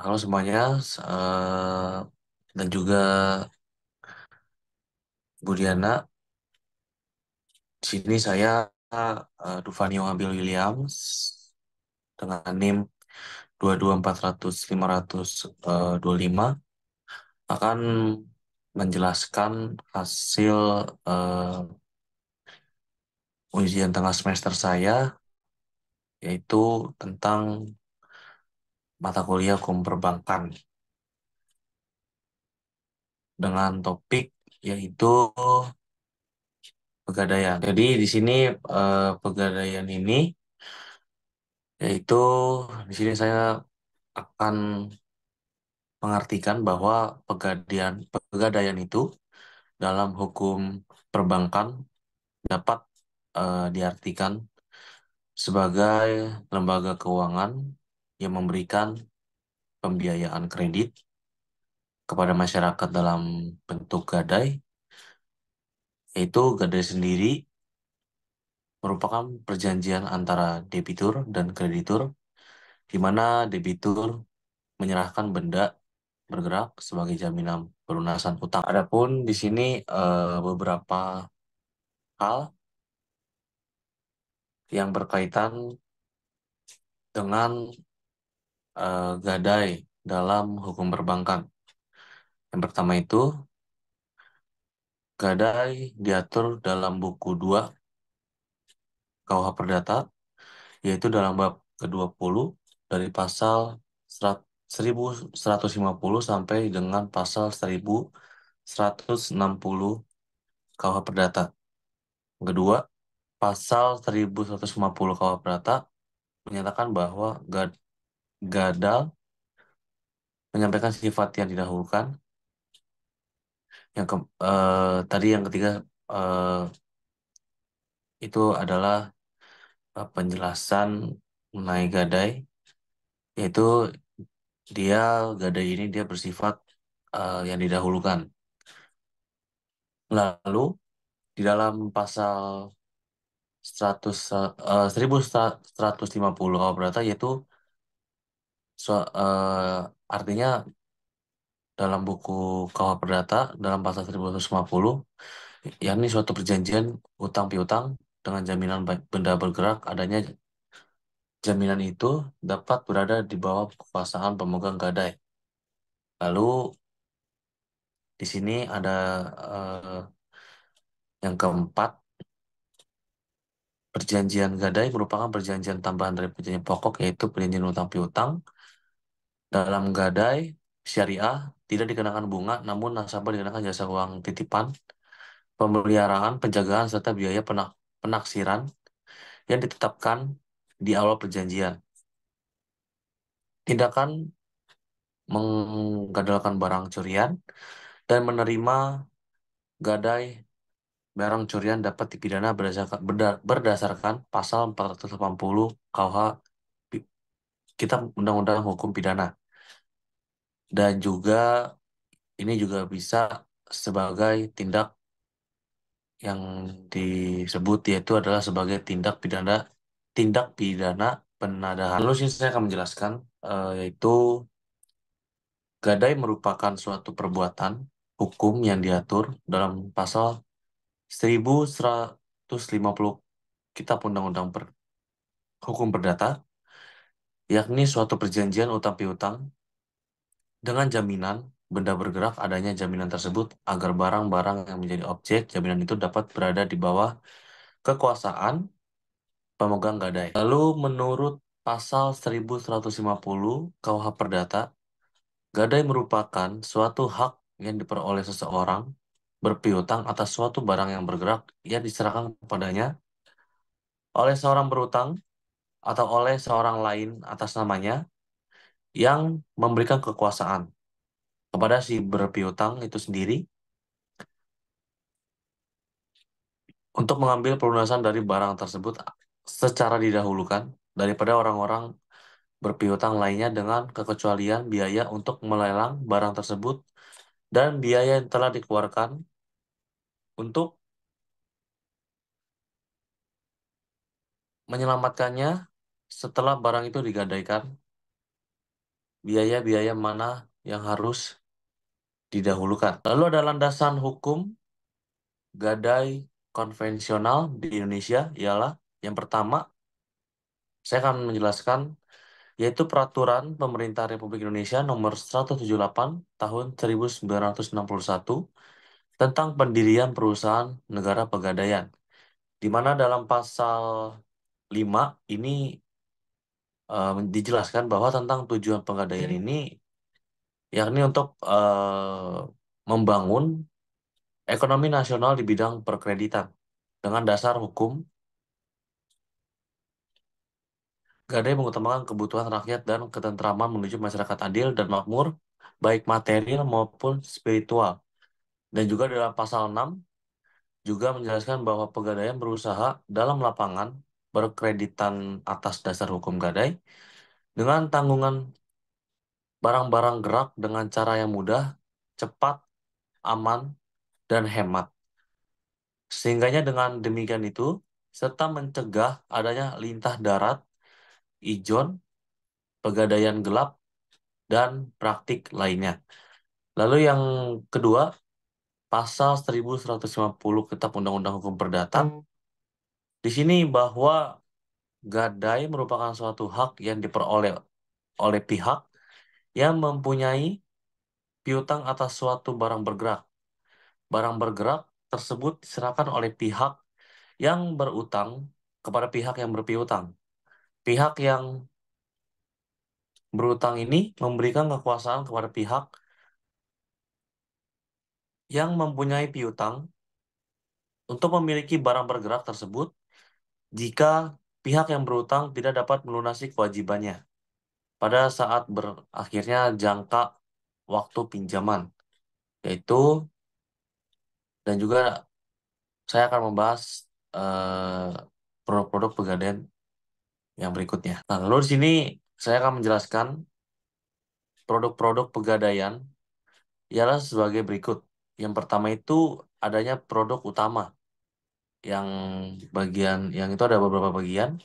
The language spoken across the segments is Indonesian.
Halo semuanya, dan juga Budiana. Di sini saya Dufanio Abil Williams dengan NIM 22400 525 akan menjelaskan hasil eh, ujian tengah semester saya, yaitu tentang mata kuliah hukum perbankan dengan topik yaitu pegadaian. Jadi di sini pegadaian ini yaitu di sini saya akan mengartikan bahwa pegadaian itu dalam hukum perbankan dapat diartikan sebagai lembaga keuangan yang memberikan pembiayaan kredit kepada masyarakat dalam bentuk gadai, yaitu gadai sendiri merupakan perjanjian antara debitur dan kreditur, di mana debitur menyerahkan benda bergerak sebagai jaminan pelunasan utang. Adapun di sini beberapa hal yang berkaitan dengan gadai dalam hukum perbankan. Yang pertama itu, gadai diatur dalam buku 2 KUH Perdata, yaitu dalam bab ke-20 dari pasal 1150 sampai dengan pasal 1160 KUH Perdata. Yang kedua, pasal 1150 KUH Perdata menyatakan bahwa gadal menyampaikan sifat yang didahulukan. Tadi yang ketiga eh, itu adalah penjelasan mengenai gadai, yaitu dia gadai ini dia bersifat yang didahulukan. Lalu di dalam pasal 1150 KUH Perdata yaitu artinya dalam buku KUH Perdata dalam pasal 1150, yakni suatu perjanjian utang piutang dengan jaminan benda bergerak, adanya jaminan itu dapat berada di bawah kekuasaan pemegang gadai. Lalu di sini ada eh, yang keempat, perjanjian gadai merupakan perjanjian tambahan dari perjanjian pokok, yaitu perjanjian utang piutang. Dalam gadai syariah tidak dikenakan bunga, namun nasabah dikenakan jasa uang titipan, pemeliharaan, penjagaan, serta biaya penaksiran yang ditetapkan di awal perjanjian. Tindakan menggadalkan barang curian dan menerima gadai barang curian dapat dipidana berdasarkan pasal 480 KUH Pi- Kitab Undang-Undang Hukum Pidana. Dan juga ini juga bisa sebagai yang disebut yaitu adalah sebagai tindak pidana penadahan. Lalu sini saya akan menjelaskan yaitu gadai merupakan suatu perbuatan hukum yang diatur dalam pasal 1150 Kitab Undang-Undang Hukum Perdata, yakni suatu perjanjian utang piutang dengan jaminan benda bergerak, adanya jaminan tersebut agar barang-barang yang menjadi objek jaminan itu dapat berada di bawah kekuasaan pemegang gadai. Lalu menurut pasal 1150 KUH Perdata, gadai merupakan suatu hak yang diperoleh seseorang berpiutang atas suatu barang yang bergerak yang diserahkan kepadanya oleh seorang berutang atau oleh seorang lain atas namanya, yang memberikan kekuasaan kepada si berpiutang itu sendiri untuk mengambil pelunasan dari barang tersebut secara didahulukan daripada orang-orang berpiutang lainnya, dengan kekecualian biaya untuk melelang barang tersebut dan biaya yang telah dikeluarkan untuk menyelamatkannya setelah barang itu digadaikan biaya-biaya mana yang harus didahulukan. Lalu ada landasan hukum gadai konvensional di Indonesia ialah yang pertama, saya akan menjelaskan yaitu Peraturan Pemerintah Republik Indonesia Nomor 178 Tahun 1961 tentang pendirian perusahaan negara pegadaian, di mana dalam pasal 5 ini dijelaskan bahwa tentang tujuan pegadaian ini yakni untuk membangun ekonomi nasional di bidang perkreditan dengan dasar hukum. Gadai mengutamakan kebutuhan rakyat dan ketentraman menuju masyarakat adil dan makmur, baik material maupun spiritual. Dan juga dalam pasal 6 juga menjelaskan bahwa pegadaian berusaha dalam lapangan berkreditan atas dasar hukum gadai dengan tanggungan barang-barang gerak dengan cara yang mudah, cepat, aman, dan hemat. Sehingganya dengan demikian itu, serta mencegah adanya lintah darat, ijon, pegadaian gelap, dan praktik lainnya. Lalu yang kedua, pasal 1150 Kitab Undang-Undang Hukum Perdata. Di sini bahwa gadai merupakan suatu hak yang diperoleh oleh pihak yang mempunyai piutang atas suatu barang bergerak. Barang bergerak tersebut diserahkan oleh pihak yang berutang kepada pihak yang berpiutang. Pihak yang berutang ini memberikan kekuasaan kepada pihak yang mempunyai piutang untuk memiliki barang bergerak tersebut jika pihak yang berutang tidak dapat melunasi kewajibannya pada saat berakhirnya jangka waktu pinjaman, yaitu dan juga saya akan membahas eh, produk-produk pegadaian yang berikutnya. Nah, lalu di sini saya akan menjelaskan produk-produk pegadaian ialah sebagai berikut. Yang pertama itu adanya produk utama yang yang itu ada beberapa bagian,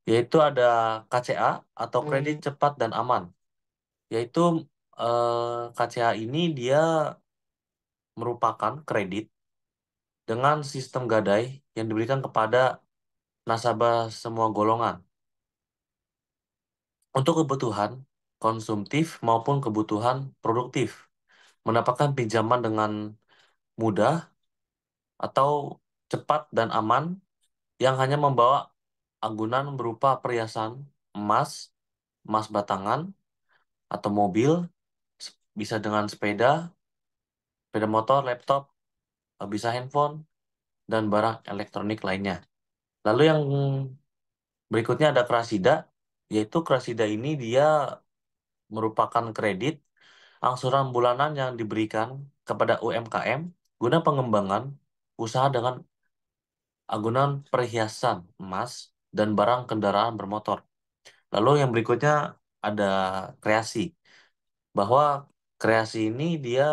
yaitu ada KCA atau kredit cepat dan aman. Yaitu KCA ini dia merupakan kredit dengan sistem gadai yang diberikan kepada nasabah semua golongan untuk kebutuhan konsumtif maupun kebutuhan produktif, mendapatkan pinjaman dengan mudah atau cepat dan aman yang hanya membawa agunan berupa perhiasan emas, emas batangan, atau mobil, bisa dengan sepeda, sepeda motor, laptop, bisa handphone, dan barang elektronik lainnya. Lalu yang berikutnya ada Krasida, yaitu Krasida ini dia merupakan kredit angsuran bulanan yang diberikan kepada UMKM guna pengembangan usaha dengan agunan perhiasan emas dan barang kendaraan bermotor. Lalu yang berikutnya ada kreasi, bahwa kreasi ini dia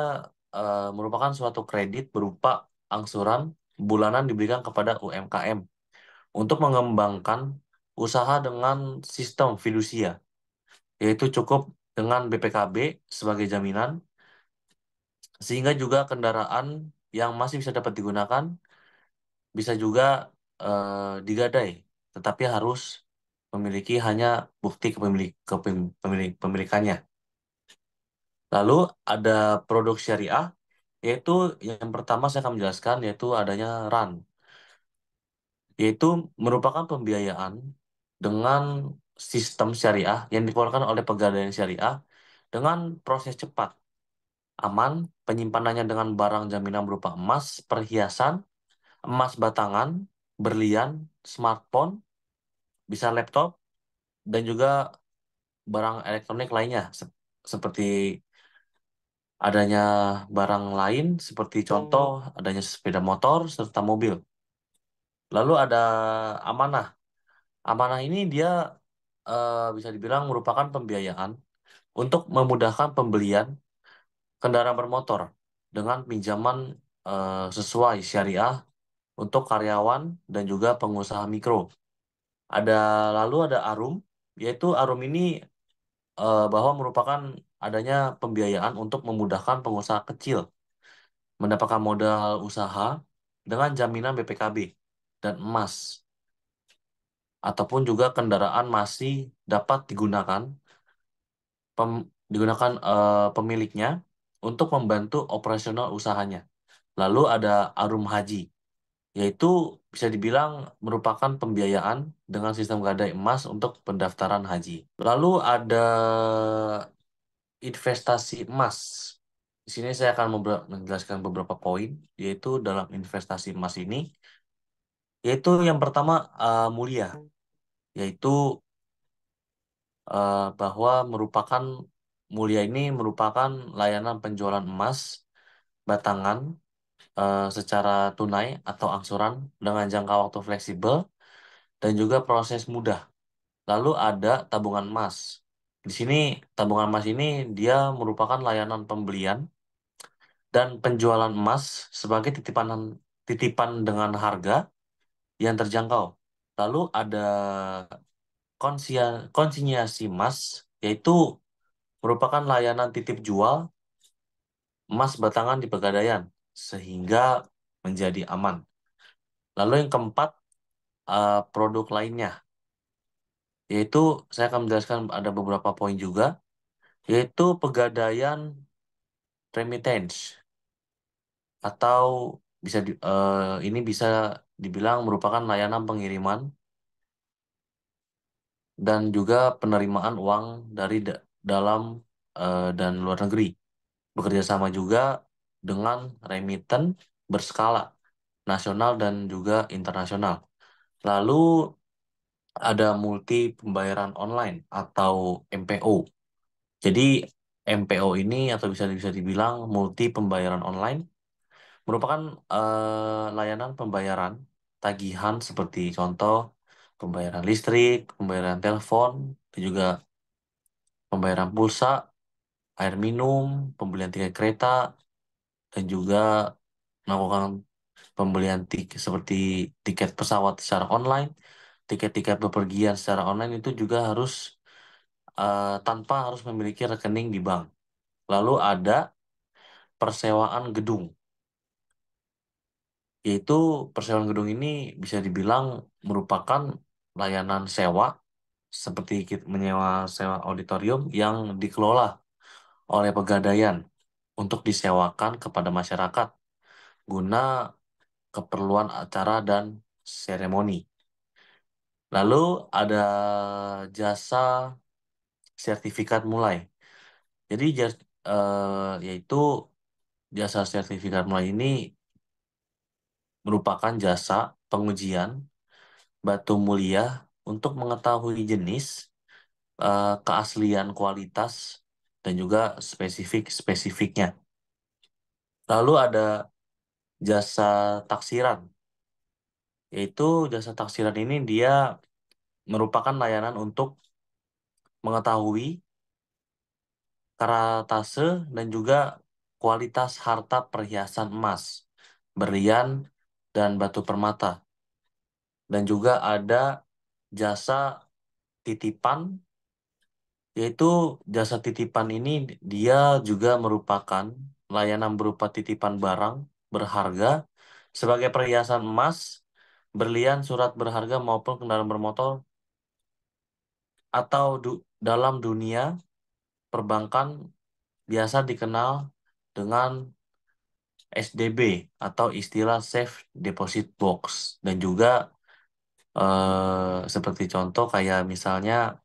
merupakan suatu kredit berupa angsuran bulanan diberikan kepada UMKM untuk mengembangkan usaha dengan sistem fidusia, yaitu cukup dengan BPKB sebagai jaminan, sehingga juga kendaraan yang masih bisa dapat digunakan bisa juga digadai, tetapi harus memiliki hanya bukti kepemilikannya. Lalu ada produk syariah, yaitu yang pertama saya akan menjelaskan, yaitu adanya RAN, yaitu merupakan pembiayaan dengan sistem syariah yang dikeluarkan oleh Pegadaian Syariah dengan proses cepat, aman, penyimpanannya dengan barang jaminan berupa emas, perhiasan, emas batangan, berlian, smartphone, bisa laptop, dan juga barang elektronik lainnya, seperti adanya barang lain, seperti contoh adanya sepeda motor serta mobil. Lalu ada amanah. Amanah ini dia bisa dibilang merupakan pembiayaan untuk memudahkan pembelian kendaraan bermotor dengan pinjaman sesuai syariah untuk karyawan dan juga pengusaha mikro. Ada lalu ada Arum, yaitu Arum ini bahwa merupakan adanya pembiayaan untuk memudahkan pengusaha kecil mendapatkan modal usaha dengan jaminan BPKB dan emas, ataupun juga kendaraan masih dapat digunakan pemiliknya untuk membantu operasional usahanya. Lalu ada Arum Haji, yaitu bisa dibilang merupakan pembiayaan dengan sistem gadai emas untuk pendaftaran haji. Lalu ada investasi emas. Di sini saya akan menjelaskan beberapa poin, yaitu dalam investasi emas ini, yaitu yang pertama mulia, yaitu bahwa mulia ini merupakan layanan penjualan emas batangan secara tunai atau angsuran dengan jangka waktu fleksibel dan juga proses mudah. Lalu ada tabungan emas. Di sini tabungan emas ini dia merupakan layanan pembelian dan penjualan emas sebagai titipan dengan harga yang terjangkau. Lalu ada konsinyasi emas, yaitu merupakan layanan titip jual emas batangan di Pegadaian sehingga menjadi aman. Lalu yang keempat, produk lainnya, yaitu saya akan menjelaskan ada beberapa poin juga, yaitu Pegadaian Remittance, atau ini bisa dibilang merupakan layanan pengiriman dan juga penerimaan uang dari dalam dan luar negeri. Bekerja sama juga dengan remitten berskala nasional dan juga internasional. Lalu ada multi pembayaran online atau MPO. Jadi MPO ini atau bisa dibilang multi pembayaran online merupakan layanan pembayaran tagihan seperti contoh pembayaran listrik, pembayaran telepon, dan juga pembayaran pulsa, air minum, pembelian tiket kereta, dan juga melakukan pembelian tiket seperti tiket pesawat secara online, tiket-tiket bepergian secara online itu juga harus tanpa harus memiliki rekening di bank. Lalu ada persewaan gedung, yaitu persewaan gedung ini bisa dibilang merupakan layanan sewa seperti menyewa sewa auditorium yang dikelola oleh Pegadaian untuk disewakan kepada masyarakat guna keperluan acara dan seremoni. Lalu ada jasa sertifikat mulai. Jadi yaitu jasa sertifikat mulai ini merupakan jasa pengujian batu mulia untuk mengetahui jenis, keaslian kualitas, dan juga spesifiknya. Lalu ada jasa taksiran, yaitu jasa taksiran ini dia merupakan layanan untuk mengetahui karatase dan juga kualitas harta perhiasan emas, berlian, dan batu permata. Dan juga ada jasa titipan, yaitu jasa titipan ini dia juga merupakan layanan berupa titipan barang berharga sebagai perhiasan emas, berlian, surat berharga maupun kendaraan bermotor atau dalam dunia perbankan biasa dikenal dengan SDB atau istilah Safe Deposit Box, dan juga seperti contoh kayak misalnya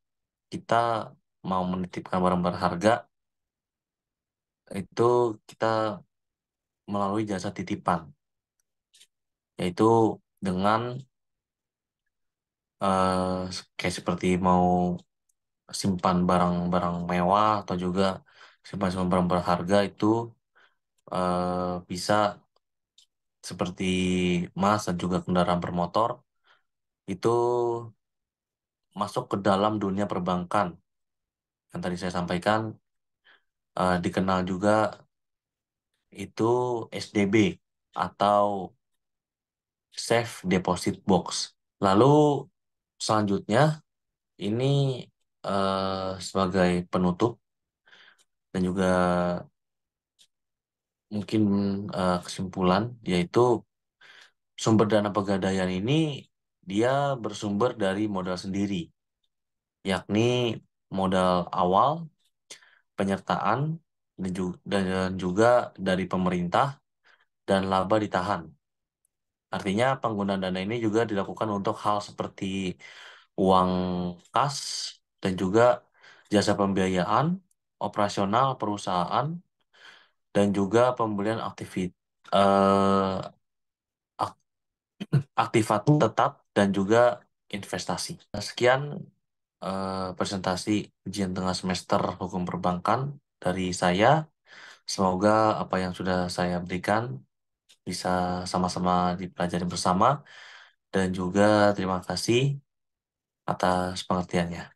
kita mau menitipkan barang berharga itu kita melalui jasa titipan, yaitu dengan kayak seperti mau simpan barang-barang mewah atau juga simpan barang berharga itu bisa seperti emas dan juga kendaraan bermotor itu masuk ke dalam dunia perbankan yang tadi saya sampaikan, dikenal juga itu SDB atau Safe Deposit Box. Lalu selanjutnya ini sebagai penutup dan juga mungkin kesimpulan, yaitu sumber dana pegadaian ini dia bersumber dari modal sendiri, yakni modal awal, penyertaan, dan juga dari pemerintah, dan laba ditahan. Artinya penggunaan dana ini juga dilakukan untuk hal seperti uang kas dan juga jasa pembiayaan, operasional perusahaan, dan juga pembelian ak- aktifat tetap dan juga investasi. Sekian presentasi ujian tengah semester hukum perbankan dari saya. Semoga apa yang sudah saya berikan bisa sama-sama dipelajari bersama, dan juga terima kasih atas pengertiannya.